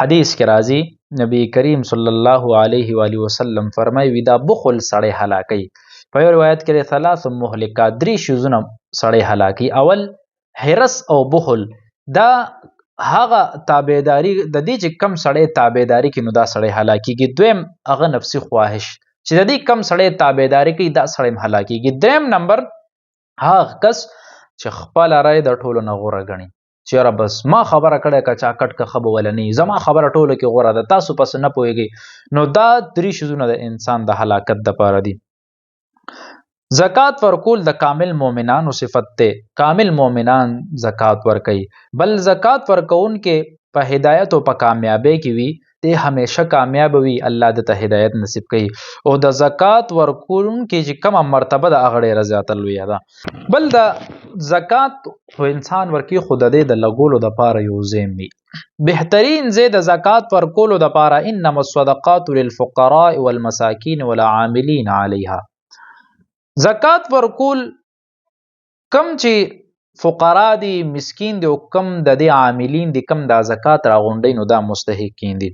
حدیث کې راځي نبی کریم صلی الله علیه و آله وسلم فرمایي دا بخل سړی هلاکوي. په یو روایت کې ثلاث مهلکات 3 شیزونه سړی هلاکوي. اول حرص او بخل، دا هغه تابعداري د دې چې کم سړی تابعداري کوي نو دا سړی هلاکیږي. دویم هغه نفسي خواهش چې د دې کم سړی تابعداري کوي دا سړی هلاکیږي. دریم نمبر هغه کس چې خپل رای د ټولو نه غوره ګڼي چې یاره بس ما خبره کړې که چا کټ که خبه ولنی زما خبره ټولو کې غوره ده تاسو پس نه پوهیږئ. نو دا 3 شیزونه د انسان د هلاکت دپاره دي. زکات ورکول د کامل مؤمنانو صفت دی. کامل مؤمنان زکات ورکوي. بل زکات ورکوونکې په هدایت او په کامیابۍ کې وي دی همیشه کامیاب وي، الله د ته هدایت نصیب کوي. او د زکات ورکوونکې چې کومه مرتبه ده هغه ډېره زیاته لویه ده. بل د زکات خو انسان ورکوي خو د دې د لګولو دپاره یو ځای وي. بهترین ځای د زکات ورکولو دپاره انما الصدقات للفقراء والمساکین والعاملین علیها. زکات ورکول کم چې فقرا دي مسکین دي او کم د دې عاملین دي کم دا زکات راغونډي نو دا مستحقین دي.